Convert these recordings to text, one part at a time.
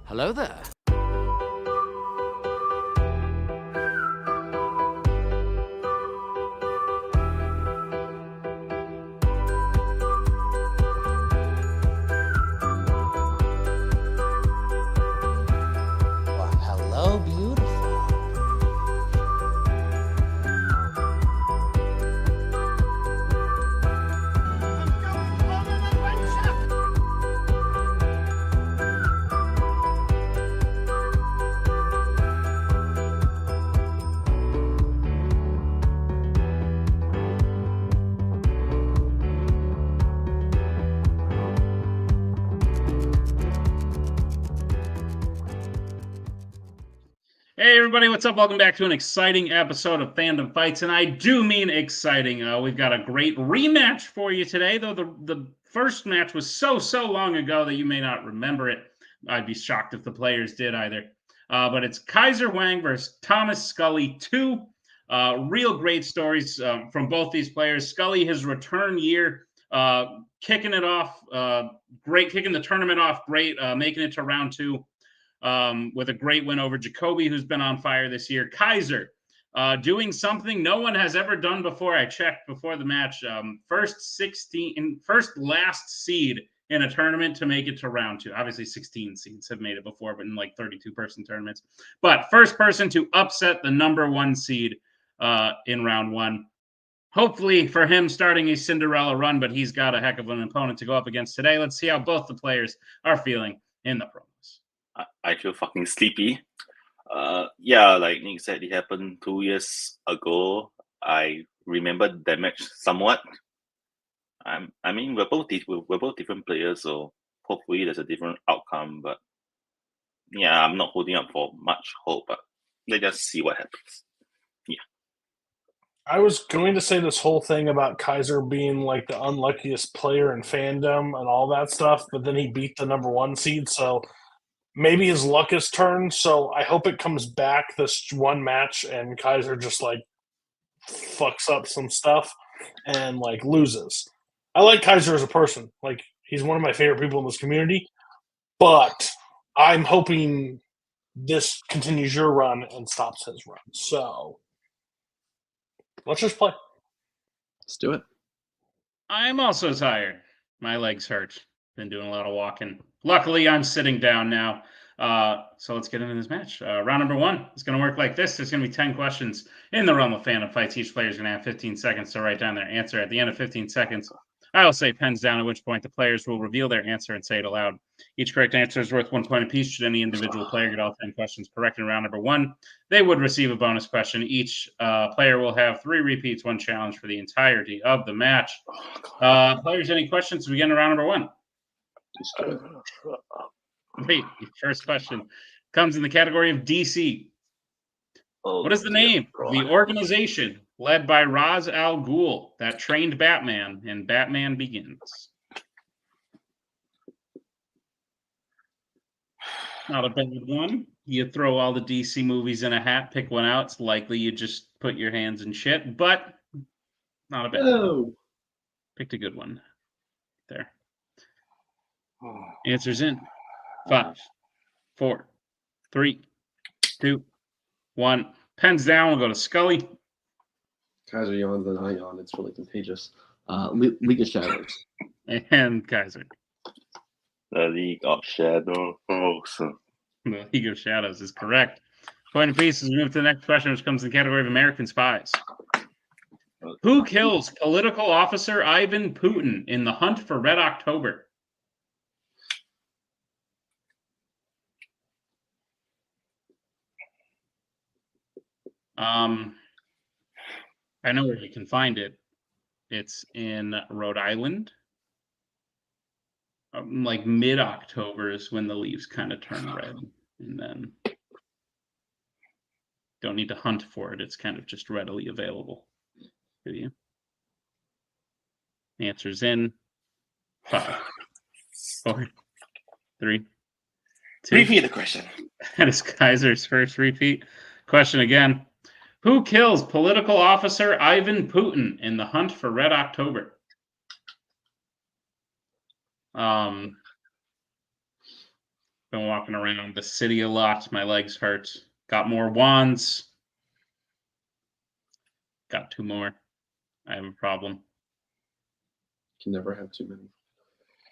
Hello there. Well, hello, beautiful. Hey everybody, what's up? Welcome back to an exciting episode of Fandom Fights, and I do mean exciting. We've got a great rematch for you today, though the first match was so long ago that you may not remember it. I'd be shocked if the players did either. But it's Kaiser Huang versus Thomas Scully, two real great stories from both these players. Scully, his return year, kicking it off, great, kicking the tournament off great, making it to round two. With a great win over Jacoby, who's been on fire this year. Kaiser doing something no one has ever done before. I checked before the match. First last seed in a tournament to make it to round two. Obviously, 16 seeds have made it before, but in like 32-person tournaments. But first person to upset the number one seed in round one. Hopefully for him starting a Cinderella run, but he's got a heck of an opponent to go up against today. Let's see how both the players are feeling in the promos. I feel fucking sleepy. Yeah, like Nick said, it happened 2 years ago. I remember that match somewhat. I mean, we're both different players, so hopefully there's a different outcome. But yeah, I'm not holding up for much hope. But let's just see what happens. Yeah. I was going to say this whole thing about Kaiser being like the unluckiest player in Fandom and all that stuff, but then he beat the number one seed, so maybe his luck has turned. So I hope it comes back this one match and Kaiser just like fucks up some stuff and like loses. I like Kaiser as a person. Like, he's one of my favorite people in this community, but I'm hoping this continues your run and stops his run. So let's just play. Let's do it. I'm also tired. My legs hurt. Been doing a lot of walking. Luckily, I'm sitting down now. So let's get into this match. Round number one is going to work like this. There's going to be 10 questions in the realm of Fandom Fights. Each player is going to have 15 seconds to write down their answer. At the end of 15 seconds, I will say pens down, at which point the players will reveal their answer and say it aloud. Each correct answer is worth 1 point apiece. Should any individual player get all 10 questions correct in round number one, they would receive a bonus question. Each player will have 3 repeats, 1 challenge for the entirety of the match. Players, any questions? We begin round number one. Wait, first question comes in the category of DC. What is the name of the organization led by Ra's al Ghul that trained Batman in Batman Begins? Not a bad one. You throw all the DC movies in a hat, pick one out. It's likely you just put your hands in shit, but not a bad one. Picked a good one there. Answers in 5, 4, 3, 2, 1. Pens down. We'll go to Scully. Kaiser yawns, then I yawn. It's really contagious. League of Shadows. And Kaiser. The League of Shadows. The League of Shadows is correct. Point apiece as we move to the next question, which comes in the category of American Spies. Who kills political officer Ivan Putin in the hunt for Red October? I know where you can find it. It's in Rhode Island. Like mid-October is when the leaves kind of turn red, and then don't need to hunt for it. It's kind of just readily available to you. Answers in 5, 4, 3, 2. Repeat the question. That is Kaiser's first repeat. Question again. Who kills political officer Ivan Putin in the hunt for Red October? Been walking around the city a lot. My legs hurt. Got more wands. Got 2 more. I have a problem. Can never have too many.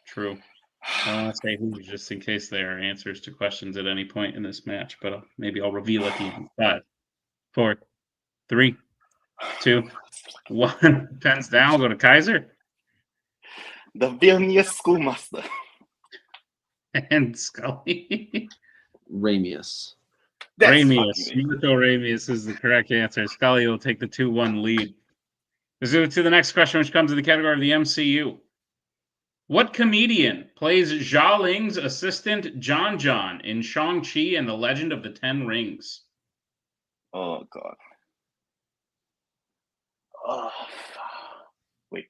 True. I don't want to say who, just in case there are answers to questions at any point in this match, but maybe I'll reveal it to you. 5, 4, 3, 2, 1. Pens down. We'll go to Kaiser The Vilnius schoolmaster. and Scully. Ramius. That's Ramius. fucking Mirko Ramius is the correct answer. Scully will take the 2-1 lead. Let's move to the next question, which comes in the category of the MCU. What comedian plays Xia Ling's assistant John John in Shang-Chi and the Legend of the Ten Rings? Oh god. Oh, wait.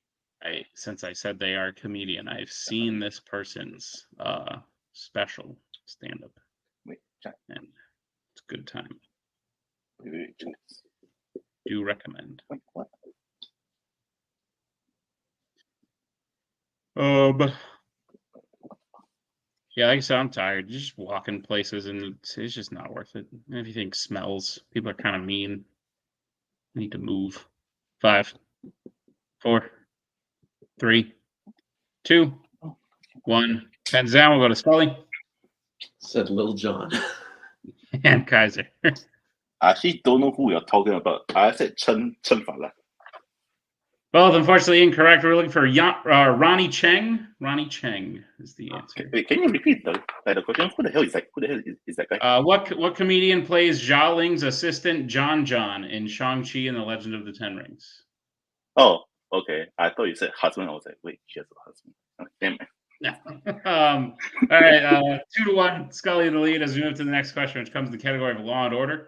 Since I said they are a comedian, I've seen this person's special stand-up, Wait. Check. and it's a good time. Wait. Check. Do recommend. Wait, what? But yeah, like I said, I'm tired. Just walking places, and it's just not worth it. Everything smells. People are kind of mean. I need to move. 5, 4, 3, 2, 1. Pens down. We'll go to Scully Said Lil Jon. and Kaiser. I actually don't know who you're talking about. I said Chen Fala. Both unfortunately incorrect. We're looking for Ronnie Cheng. Ronnie Cheng is the answer. Wait, can you repeat the question? Who the hell is that guy? What comedian plays Xia Ling's assistant John John in Shang-Chi and the Legend of the Ten Rings? Oh, okay. I thought you said husband. I was like, wait, she has a husband. Oh, damn it. Yeah. All right. 2-1. Scully in the lead as we move to the next question, which comes in the category of Law and Order.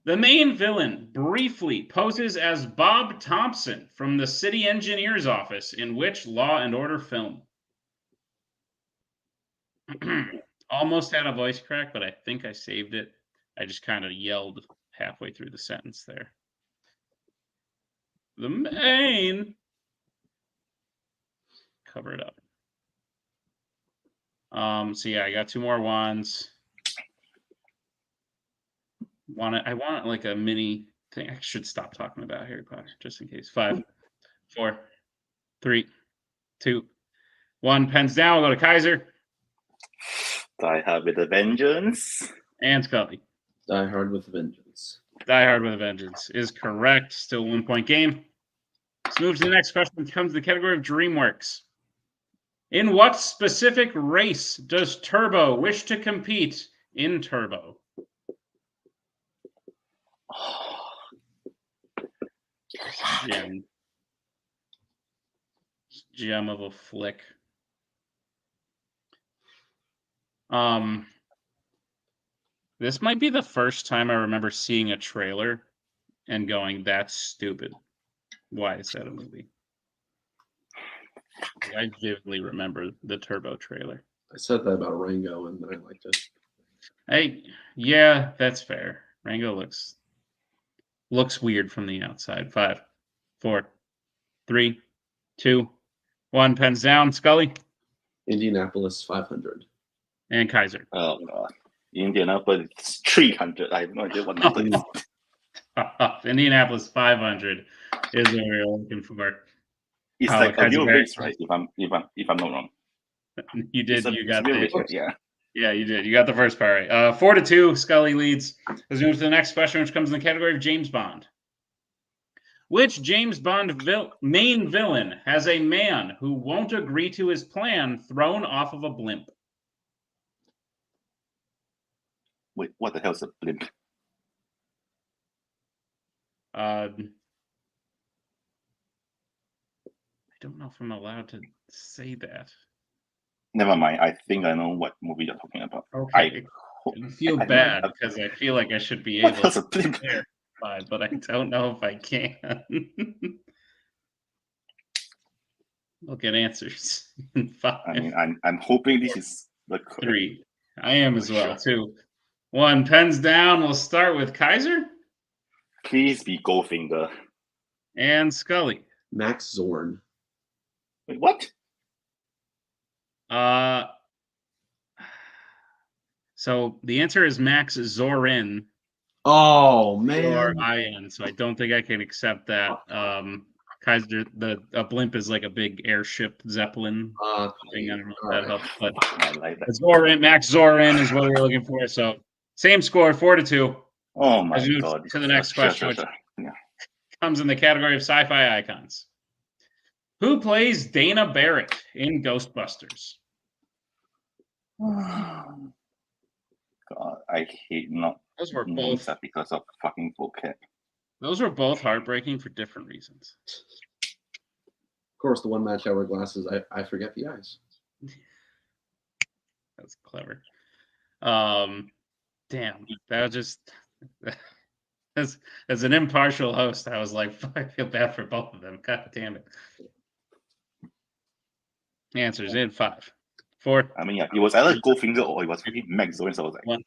The main villain briefly poses as Bob Thompson from the city engineer's office in which Law and Order film? Almost had a voice crack, but I think I saved it. I just kind of yelled halfway through the sentence there. The main. Cover it up. So yeah, I got 2 more wands. I want like a mini thing. I should stop talking about Harry Potter just in case. 5, 4, 3, 2, 1. Pens down. We'll go to Kaiser Die Hard with a Vengeance. and Scully. Die Hard with a Vengeance. Die Hard with a Vengeance is correct. Still 1-point game. Let's move to the next question, which comes to the category of DreamWorks. In what specific race does Turbo wish to compete in Turbo? Gem of a flick. This might be the first time I remember seeing a trailer and going, "That's stupid. Why is that a movie?" I vividly remember the Turbo trailer. I said that about Rango, and I liked it. Yeah, that's fair. Rango looks weird from the outside. 5, 4, 3, 2, 1. Pens down. Scully Indianapolis 500. and Kaiser. Oh god. Indianapolis 300. I have no idea what number it is. Indianapolis 500 is what we're looking for. It's like a real race, right? If I'm not wrong. You did. You got real the race, right? Yeah. Yeah, you did. You got the first part right. 4-2. Scully leads. Let's move to the next question, which comes in the category of James Bond. Which James Bond main villain has a man who won't agree to his plan thrown off of a blimp? Wait, what the hell is a blimp? I don't know if I'm allowed to say that. Never mind. I think I know what movie you're talking about. Okay. I feel bad because I feel like I should be able to clarify, but I don't know if I can. We'll get answers in 5. I mean, I'm hoping this is the 3. I am as well. 2, 1. Pens down. We'll start with Kaiser Please be Goldfinger. and Scully. Max Zorn. Wait, what? So the answer is Max Zorin. Oh man. Zorin. So I don't think I can accept that. Kaiser, a blimp is like a big airship Zeppelin thing. I don't know if that helps, but I like that. Zorin, Max Zorin is what we're looking for. So same score, 4-2. Oh my As we move god. to the next question, which Yeah. comes in the category of sci-fi icons. Who plays Dana Barrett in Ghostbusters? God, I hate not Those were knowing both. that because of fucking vocab. Those were both heartbreaking for different reasons. Of course, the one match I wear glasses, I forget the eyes. That's clever. Damn, that was just as an impartial host, I was like, I feel bad for both of them. God damn it. The answer's in 5, 4. I mean, yeah, it was either Goldfinger or it was fucking Max Zorin, so I was like, 1.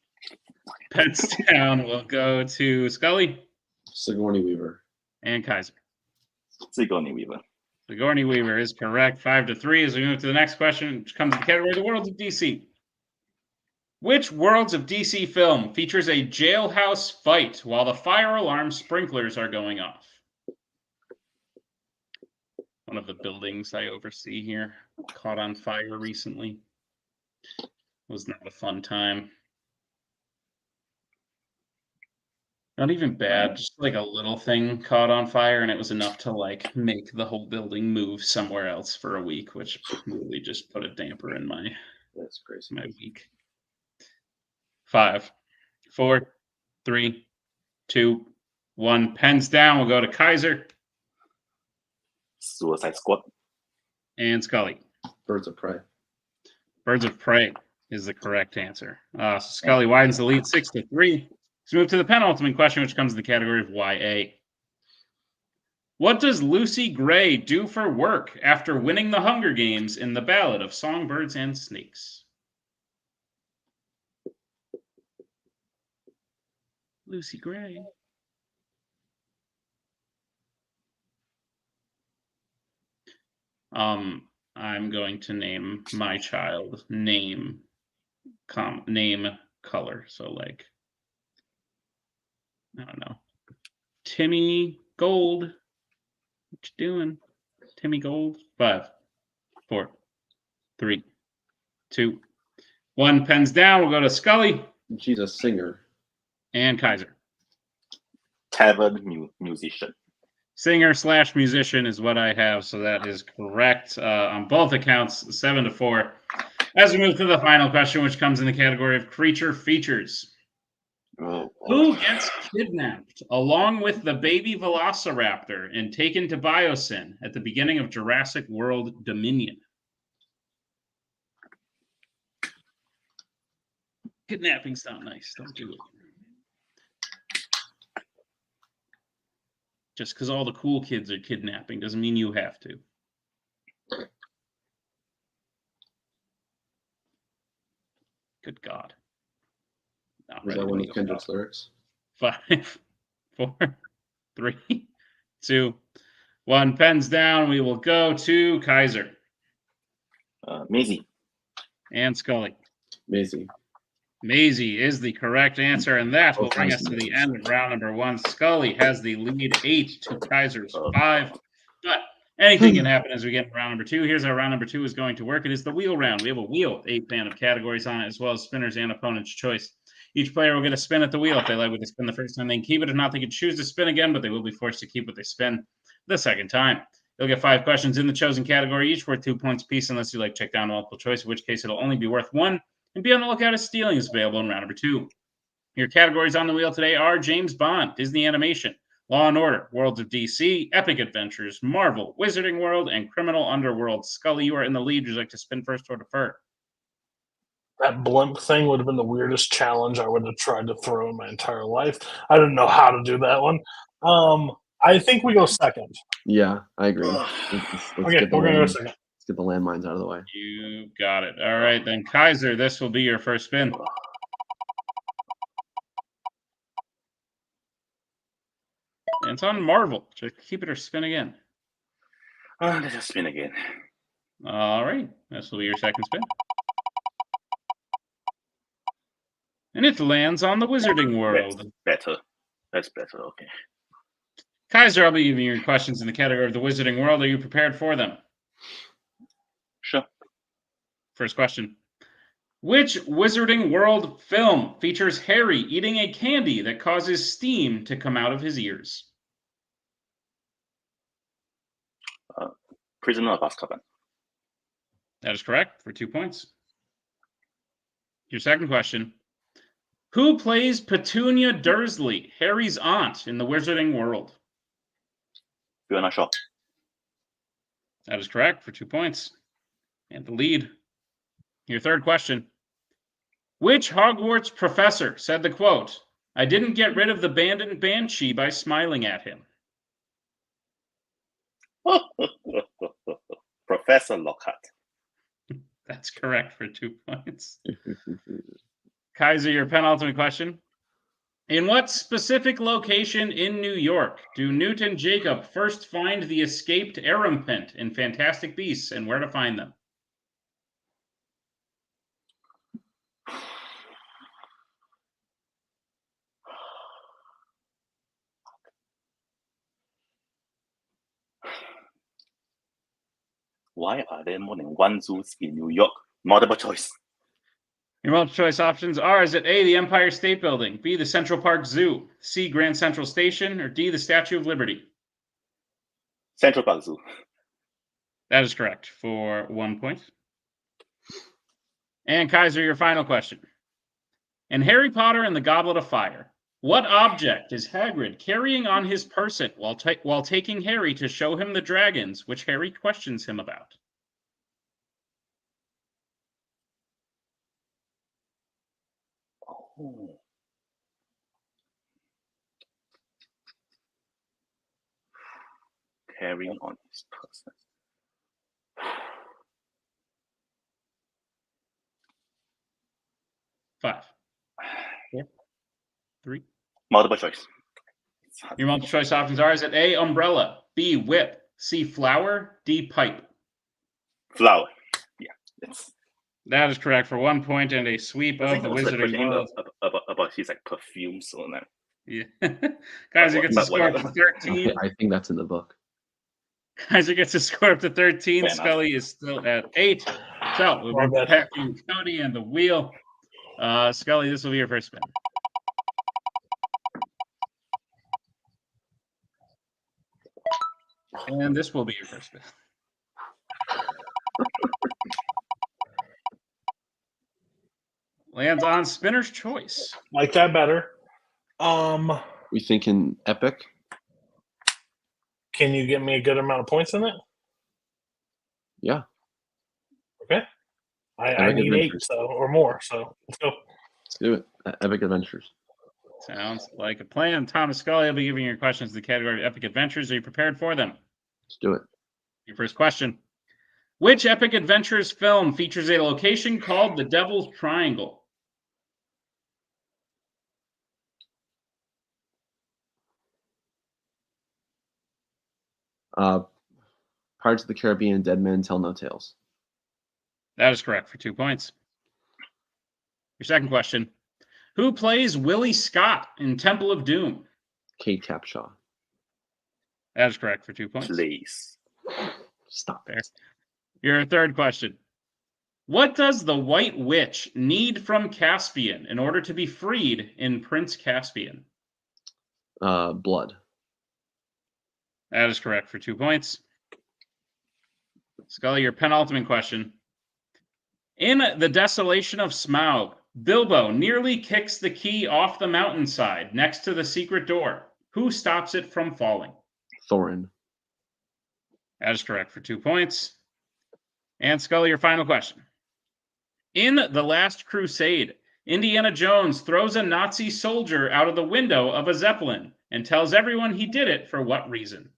Pets down will go to Scully Sigourney Weaver. and Kaiser. Sigourney Weaver. Sigourney Weaver is correct. 5-3 as we move to the next question, which comes in the category of the Worlds of DC. Which Worlds of DC film features a jailhouse fight while the fire alarm sprinklers are going off? One of the buildings I oversee here caught on fire recently. It was not a fun time. Not even bad, just like a little thing caught on fire, and it was enough to like make the whole building move somewhere else for a week, which really just put a damper in my That's crazy. week. 5, 4, 3, 2, 1. Pens down. We'll go to Kaiser Suicide Squad. and Scully. Birds of Prey. Birds of Prey is the correct answer. So Scully widens the lead 6-3. Let's move to the penultimate question, which comes in the category of YA. What does Lucy Gray do for work after winning the Hunger Games in the Ballad of Songbirds and Snakes? Lucy Gray. I'm going to name my child name color. So like, I don't know. Timmy Gold. What you doing? Timmy Gold. 5, 4, 3, 2, 1. Pens down. We'll go to Scully She's a singer. and Kaiser. Tavern musician. Singer/musician is what I have, so that is correct on both accounts, 7-4. As we move to the final question, which comes in the category of creature features. Oh, Who gets kidnapped along with the baby velociraptor and taken to Biosyn at the beginning of Jurassic World Dominion? Kidnapping's not nice. Don't do it. Just because all the cool kids are kidnapping doesn't mean you have to. Good God. Not Is ready that to one make of a Kendrick's lyrics? 5, 4, 3, 2, 1. Pens down. We will go to Kaiser Maisie. and Scully. Maisie. Maisie is the correct answer, and that will bring us to the end of round number 1. Scully has the lead 8 to Kaiser's 5. But anything can happen as we get into round number 2. Here's how round number 2 is going to work. It is the wheel round. We have a wheel with 8 random categories on it, as well as spinners and opponent's choice. Each player will get a spin at the wheel. If they like what they spin the first time, they can keep it. If not, they can choose to spin again, but they will be forced to keep what they spin the second time. You'll get 5 questions in the chosen category, each worth 2 points apiece, unless you like check down multiple choice, in which case it'll only be worth 1. And be on the lookout as stealing is available in round number 2. Your categories on the wheel today are James Bond, Disney Animation, Law & Order, Worlds of DC, Epic Adventures, Marvel, Wizarding World, and Criminal Underworld. Scully, you are in the lead. Would you like to spin first or defer? That blimp thing would have been the weirdest challenge I would have tried to throw in my entire life. I didn't know how to do that one. I think we go second. Yeah, I agree. Okay, we're going to go second. Let's get the landmines out of the way. You got it. All right, then Kaiser, this will be your first spin. And it's on Marvel. Just keep it or spin again. Let's just spin again. All right, this will be your second spin. And it lands on the Wizarding World. Better. That's better. Okay. Kaiser, I'll be giving you questions in the category of the Wizarding World. Are you prepared for them? Sure. First question. Which Wizarding World film features Harry eating a candy that causes steam to come out of his ears? Prisoner of Azkaban. That is correct for 2 points. Your second question. Who plays Petunia Dursley, Harry's aunt, in the Wizarding World? Fiona Shaw. That is correct for 2 points. And the lead. Your third question. Which Hogwarts professor said the quote, "I didn't get rid of the banded banshee by smiling at him"? Professor Lockhart. That's correct for 2 points. Kaiser, your penultimate question. In what specific location in New York do Newt and Jacob first find the escaped Arampant in Fantastic Beasts, and where to find them? Why are there more than one zoos in New York? Multiple choice. Your multiple choice options are: is it A, the Empire State Building, B, the Central Park Zoo, C, Grand Central Station, or D, the Statue of Liberty? Central Park Zoo. That is correct for 1 point. And Kaiser, your final question. In Harry Potter and the Goblet of Fire, what object is Hagrid carrying on his person while taking Harry to show him the dragons, which Harry questions him about? Oh. Carrying on his person. Five, four, three. Multiple choice. Your multiple choice options are: is it A, umbrella, B, whip, C, flower, D, pipe? Flower. Yeah. It's That is correct for 1 point and a sweep of the Wizarding World. About his like perfumes or that. Yeah. Kaiser gets a score up to 13. I think that's in the book. Kaiser gets a score up to 13. Fair Scully is still at 8. So we're back to Cody and the wheel. Scully, this will be your first spin. And this will be your first spin. Lands on Spinner's Choice. Like that better. We thinking epic? Can you get me a good amount of points in it? Yeah. Okay. I Epic need Adventures. 8 or more, so let's go. Let's do it. Epic Adventures. Sounds like a plan. Thomas Scully, I'll be giving your questions in the category of Epic Adventures. Are you prepared for them? Let's do it. Your first question. Which Epic Adventures film features a location called the Devil's Triangle? Pirates of the Caribbean, Dead Men Tell No Tales. That is correct for 2 points. Your second question. Who plays Willie Scott in Temple of Doom? Kate Capshaw. That is correct for 2 points. Please. Stop Fair. Your third question. What does the White Witch need from Caspian in order to be freed in Prince Caspian? Blood. That is correct for 2 points. Scully, your penultimate question. In The Desolation of Smaug, Bilbo nearly kicks the key off the mountainside next to the secret door. Who stops it from falling? Thorin. That is correct for 2 points. And Scully, your final question. In The Last Crusade, Indiana Jones throws a Nazi soldier out of the window of a Zeppelin and tells everyone he did it for what reason?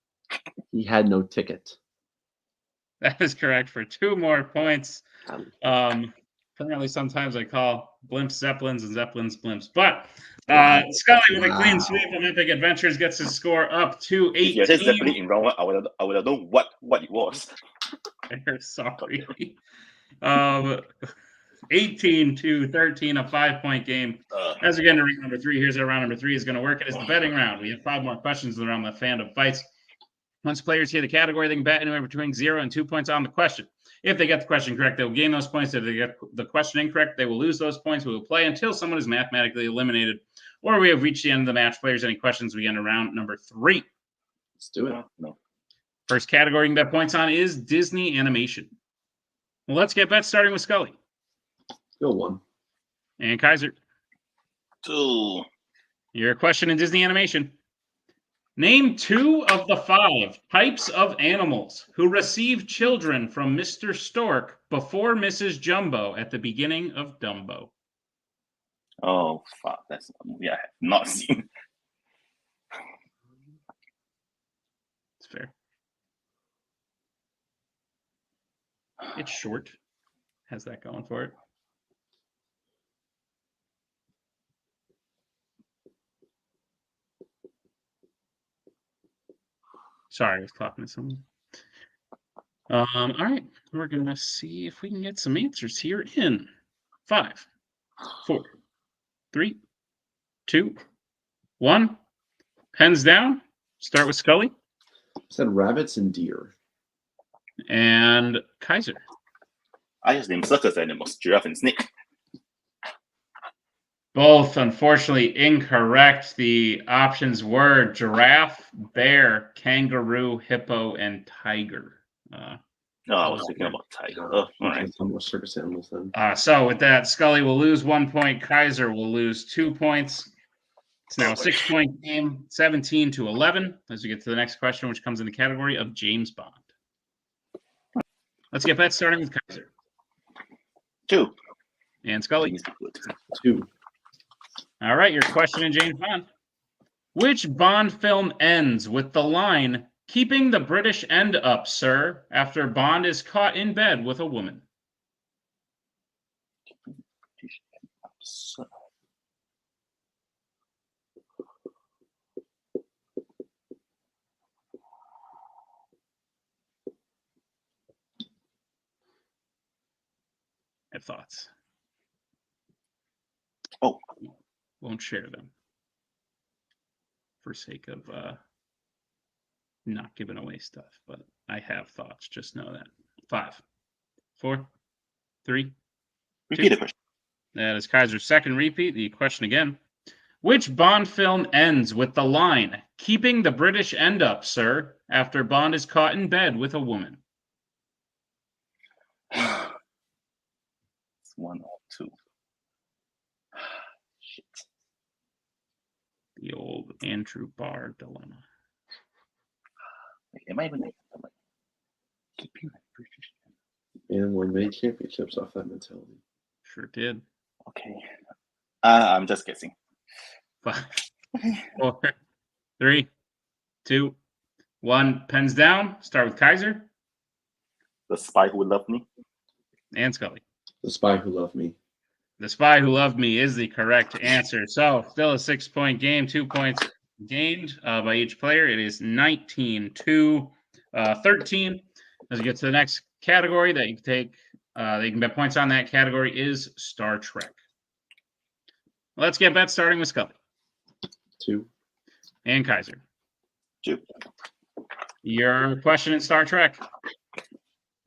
He had no ticket. That is correct for 2 more points. Apparently, sometimes I call blimps Zeppelins and Zeppelins blimps. But Scully with a clean sweep of Epic Adventures gets his score up to 18. If you said Zeppelin in round one, I would have known what it was. Sorry. 18-13, a 5-point game. As again, to round number 3, here's how round number 3 is going to work. It is the betting round. We have 5 more questions around the Fandom Fights. Once players hear the category, they can bet anywhere between 0 and 2 points on the question. If they get the question correct, they will gain those points. If they get the question incorrect, they will lose those points. We will play until someone is mathematically eliminated, or we have reached the end of the match. Players, any questions, we get into round number 3. Let's do it. No. First category you can bet points on is Disney animation. Well, let's get bets starting with Scully. Go 1. And Kaiser. 2. Your question in Disney animation. Name 2 of the 5 types of animals who receive children from Mr. Stork before Mrs. Jumbo at the beginning of Dumbo. Oh, fuck. That's a movie I have not seen. It's fair. It's short. Has that going for it. Sorry, I was talking to someone. All right, we're gonna see if we can get some answers here in 5, 4, 3, 2, 1. Pens down. Start with Scully I said rabbits and deer. and Kaiser. I just named circus animals, giraffe and snake. Both, unfortunately, incorrect. The options were giraffe, bear, kangaroo, hippo, and tiger. No, I was thinking about tiger. Oh, all right. Some more circus animals then. So with that, Scully will lose 1 point. Kaiser will lose 2 points. It's now a 6-point game, 17-11, as we get to the next question, which comes in the category of James Bond. Let's get that starting with Kaiser. 2. And Scully. Please be good. 2. All right, your question in James Bond. Which Bond film ends with the line, "Keeping the British end up, sir," after Bond is caught in bed with a woman? Have thoughts? Oh. Won't share them for sake of not giving away stuff, but I have thoughts. Just know that. 5, 4, 3. Repeat the question. That is Kaiser's second repeat. The question again. Which Bond film ends with the line, "Keeping the British end up, sir," after Bond is caught in bed with a woman? It's 1 or 2. Shit. The old Andrew Barr dilemma. Wait, am I even keeping the British? And won many championships off that mentality. Sure did. Okay. I'm just guessing. 5, 4, 3, 2, 1. Pens down. Start with Kaiser The Spy Who Loved Me. and Scully. The Spy Who Loved Me. The Spy Who Loved Me is the correct answer. So still a 6-point game, 2 points gained by each player. It is 19-13. As we get to the next category that you can take, they can bet points on. That category is Star Trek. Let's get bets starting with Scully 2. and Kaiser. 2. Your question in Star Trek.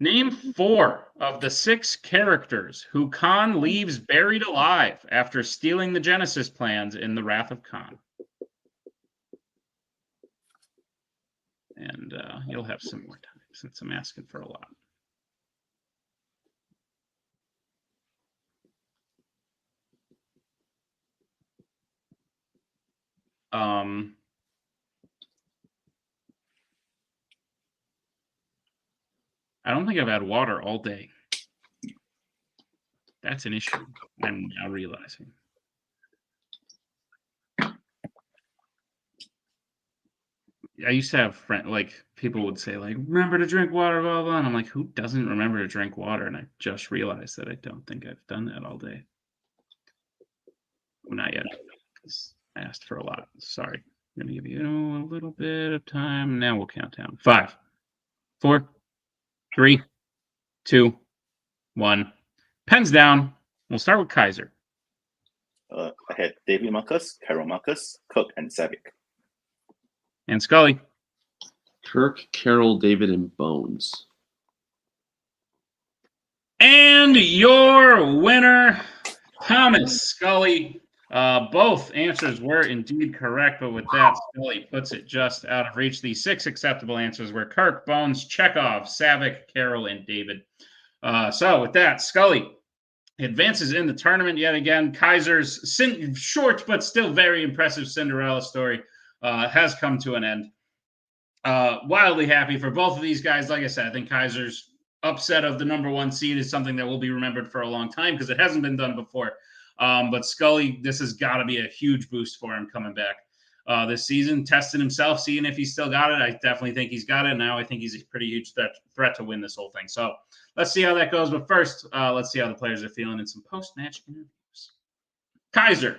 Name 4 of the 6 characters who Khan leaves buried alive after stealing the Genesis plans in The Wrath of Khan. And you'll have some more time since I'm asking for a lot. I don't think I've had water all day. That's an issue. I'm now realizing. I used to have friends, like people would say, like, remember to drink water, blah, blah. And I'm like, who doesn't remember to drink water? And I just realized that I don't think I've done that all day. Well, not yet. I asked for a lot. Sorry. I'm going to give you a little bit of time. Now we'll count down. 5, 4, 3, 2, 1. Pens down. We'll start with Kaiser. I had David Marcus, Carol Marcus, Kirk, and Savick. And Scully. Kirk, Carroll, David, and Bones. And your winner, Thomas Scully. Both answers were indeed correct, but with that, Scully puts it just out of reach. The 6 acceptable answers were Kirk, Bones, Chekhov, Savick, Carroll, and David. So with that, Scully advances in the tournament yet again. Kaiser's short but still very impressive Cinderella story has come to an end. Wildly happy for both of these guys. Like I said, I think Kaiser's upset of the number 1 seed is something that will be remembered for a long time because it hasn't been done before. But Scully, this has got to be a huge boost for him coming back this season, testing himself, seeing if he's still got it. I definitely think he's got it. Now I think he's a pretty huge threat to win this whole thing. So let's see how that goes. But first, let's see how the players are feeling in some post-match interviews. Kaiser,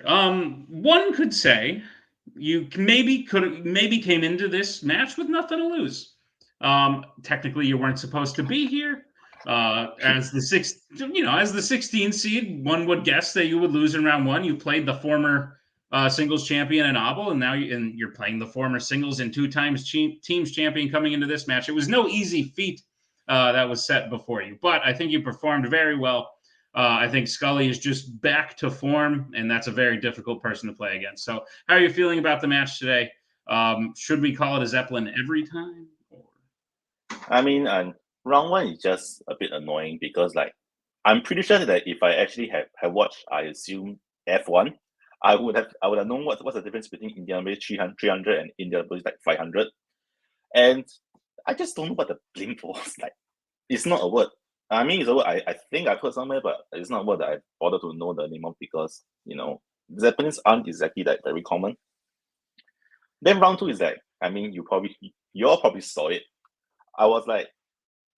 one could say you maybe came into this match with nothing to lose. Technically, you weren't supposed to be here. As the 16 seed, one would guess that you would lose in round 1. You played the former singles champion in Abel, and now you're playing the former singles and 2 times teams champion coming into this match. It was no easy feat that was set before you, but I think you performed very well. I think Scully is just back to form, and that's a very difficult person to play against. So how are you feeling about the match today? Should we call it a Zeppelin every time? I mean, round 1 is just a bit annoying because, like, I'm pretty sure that if I actually have watched, I assume F1, I would have known what's the difference between Indianapolis 300 and Indianapolis like 500, and I just don't know what the blink was. Like, it's not a word. I mean, it's a word I think I've heard somewhere, but it's not a word that I bother to know the name of because Zeppelins aren't exactly like very common. Then round 2 is like, I mean, you all probably saw it. I was like,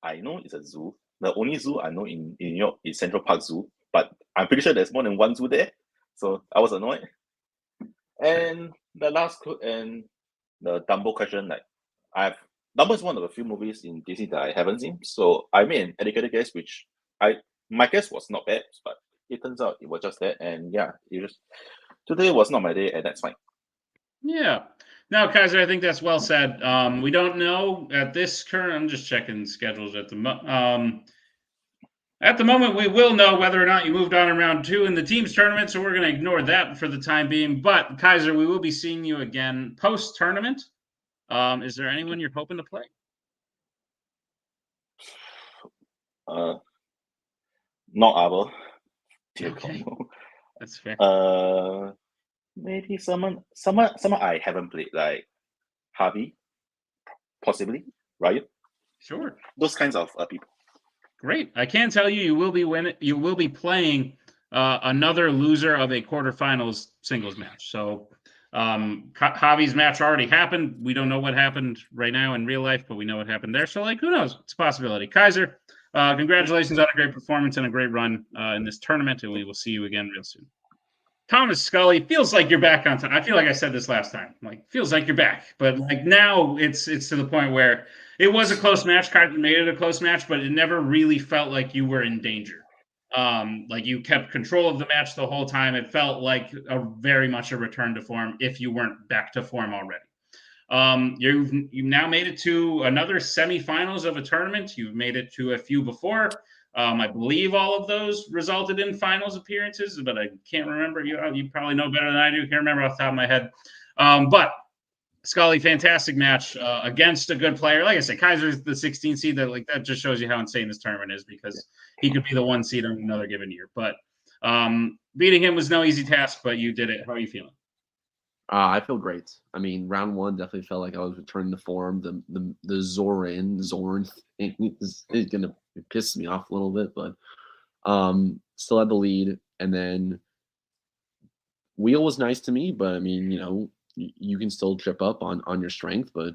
I know it's a zoo. The only zoo I know in New York is Central Park Zoo, but I'm pretty sure there's more than 1 zoo there. So I was annoyed. And the last and the Dumbo question, like, Dumbo is one of the few movies in Disney that I haven't seen. So I made an educated guess, which my guess was not bad, but it turns out it was just that. And yeah, today was not my day, and that's fine. Yeah. No, Kaiser, I think that's well said. We don't know at this current. I'm just checking schedules at the moment. At the moment, we will know whether or not you moved on in round 2 in the teams tournament, so we're going to ignore that for the time being. But Kaiser, we will be seeing you again post tournament. Is there anyone you're hoping to play? Not Abel. Okay. That's fair. Maybe someone I haven't played, like Harvey, possibly Ryan. Sure. Those kinds of people. Great. I can tell you, you will be playing another loser of a quarterfinals singles match. So Javi's match already happened. We don't know what happened right now in real life, but we know what happened there. So, like, who knows? It's a possibility. Kaiser, congratulations on a great performance and a great run in this tournament, and we will see you again real soon. Thomas Scully, feels like you're back on time. I feel like I said this last time. Like, feels like you're back. But, like, now it's to the point where it was a close match. Kaiser made it a close match, but it never really felt like you were in danger. Like, you kept control of the match the whole time. It felt like very much a return to form if you weren't back to form already. You've now made it to another semifinals of a tournament. You've made it to a few before. I believe all of those resulted in finals appearances, but I can't remember. You probably know better than I do. Can't remember off the top of my head. But Scully, fantastic match against a good player. Like I said, Kaiser's the 16 seed. That just shows you how insane this tournament is because he could be the 1 seed on another given year. But beating him was no easy task, but you did it. How are you feeling? I feel great. I mean, round 1 definitely felt like I was returning to form. The Zorn thing is gonna piss me off a little bit, but still had the lead. And then Wheel was nice to me, but I mean, you can still trip up on your strength, but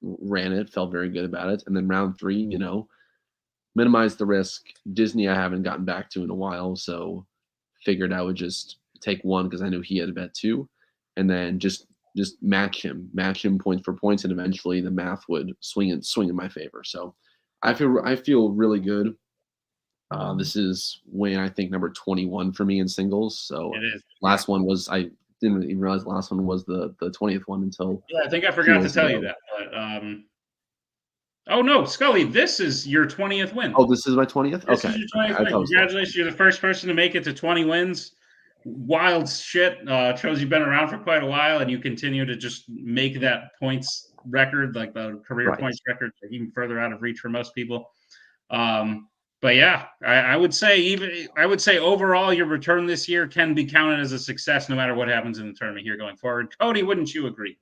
ran it, felt very good about it. And then round 3, minimized the risk. Disney I haven't gotten back to in a while, so figured I would just take 1 because I knew he had a bet 2. And then just match him points for points, and eventually the math would swing in my favor. So I feel really good This is win, I think, number 21 for me in singles. So It is. last one was, I didn't even realize the last one was the 20th one until. Yeah, I think I forgot to tell you that. But oh no, Scully, this is your 20th win. Oh, this is my 20th? This Okay. is your 20th win. Congratulations, you're the first person to make it to 20 wins. Wild shit. Shows you've been around for quite a while, and you continue to just make that points record, like the career points record, even further out of reach for most people. But yeah, I would say overall your return this year can be counted as a success no matter what happens in the tournament here going forward. Cody, wouldn't you agree?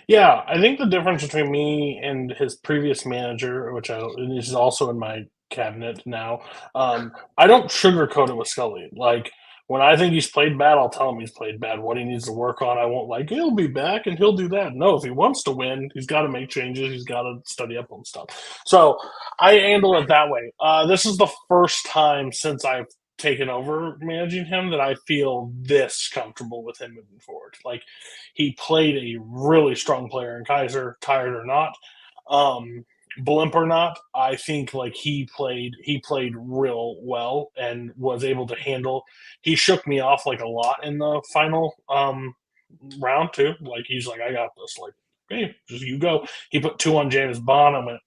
Yeah, I think the difference between me and his previous manager, which is also in my cabinet now, I don't sugarcoat it with Scully. Like, when I think he's played bad, I'll tell him he's played bad. What he needs to work on, I won't he'll be back and he'll do that. No, if he wants to win, he's got to make changes. He's got to study up on stuff. So I handle it that way. This is the first time since I've taken over managing him that I feel this comfortable with him moving forward. Like, he played a really strong player in Kaiser, tired or not. Blimp or not, I think like he played real well and was able to handle. He shook me off like a lot in the final round too. Like, he's like, I got this. Like, hey, just you go. He put 2 on James Bond.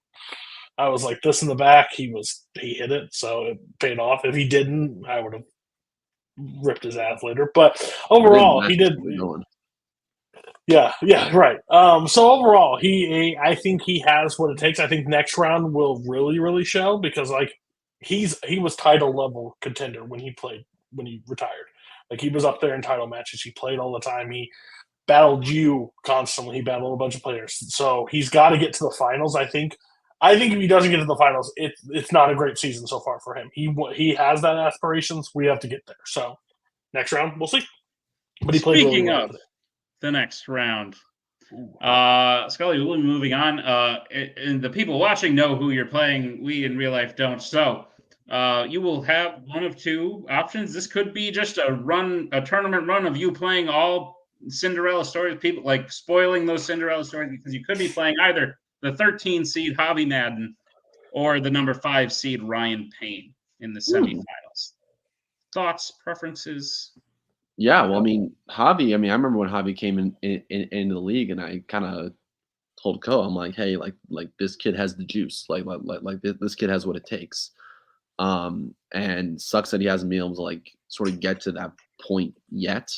I was like this in the back. He hit it, so it paid off. If he didn't, I would have ripped his ass later. But overall, he did. Yeah, right. So overall, I think he has what it takes. I think next round will really, really show, because like he was title level contender when he retired. Like, he was up there in title matches. He played all the time. He battled you constantly. He battled a bunch of players. So he's got to get to the finals. I think if he doesn't get to the finals, it's not a great season so far for him. He has that aspirations. We have to get there. So next round, we'll see. But he played really well today. The next round. Scully, we'll be moving on. And the people watching know who you're playing. We in real life don't. So you will have one of two options. This could be just a tournament run of you playing all Cinderella stories, people like spoiling those Cinderella stories, because you could be playing either the 13 seed Hobby Madden or the number 5 seed Ryan Payne in the semifinals. Thoughts, preferences? Yeah, well, I mean, Javi. I remember when Javi came into the league, and I kind of told Ko, I'm like, hey, like this kid has the juice, like this kid has what it takes. And sucks that he hasn't been able to like sort of get to that point yet.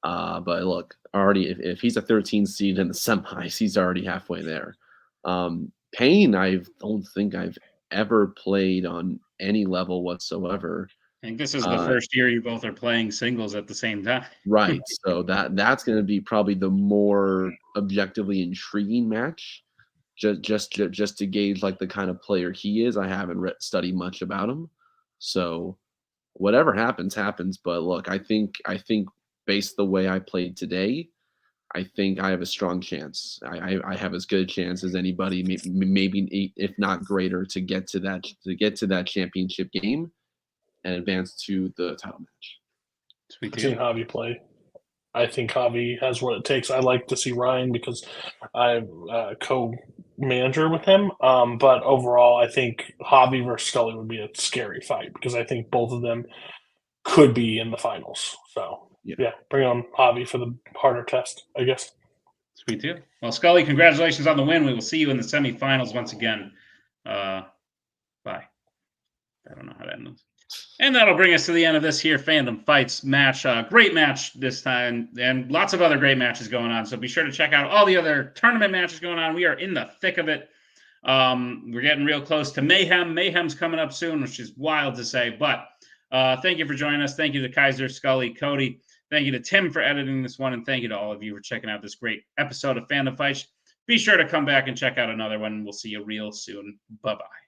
But look, already if he's a 13 seed in the semis, he's already halfway there. Payne, I don't think I've ever played on any level whatsoever. I think this is the first year you both are playing singles at the same time. Right. So that's going to be probably the more objectively intriguing match, just to gauge like the kind of player he is. I haven't studied much about him, so whatever happens. But look, I think based the way I played today, I think I have a strong chance. I have as good a chance as anybody, maybe if not greater, to get to that championship game and advance to the title match. I've seen Javi play. I think Javi has what it takes. I like to see Ryan because I'm co-manager with him. But overall, I think Javi versus Scully would be a scary fight, because I think both of them could be in the finals. So, yeah bring on Javi for the harder test, I guess. Sweet too. Well, Scully, congratulations on the win. We will see you in the semifinals once again. Bye. I don't know how that ends. And that'll bring us to the end of this here Fandom Fights match. Great match this time, and lots of other great matches going on. So be sure to check out all the other tournament matches going on. We are in the thick of it. We're getting real close to Mayhem. Mayhem's coming up soon, which is wild to say. But thank you for joining us. Thank you to Kaiser, Scully, Cody. Thank you to Tim for editing this one. And thank you to all of you for checking out this great episode of Fandom Fights. Be sure to come back and check out another one. We'll see you real soon. Bye-bye.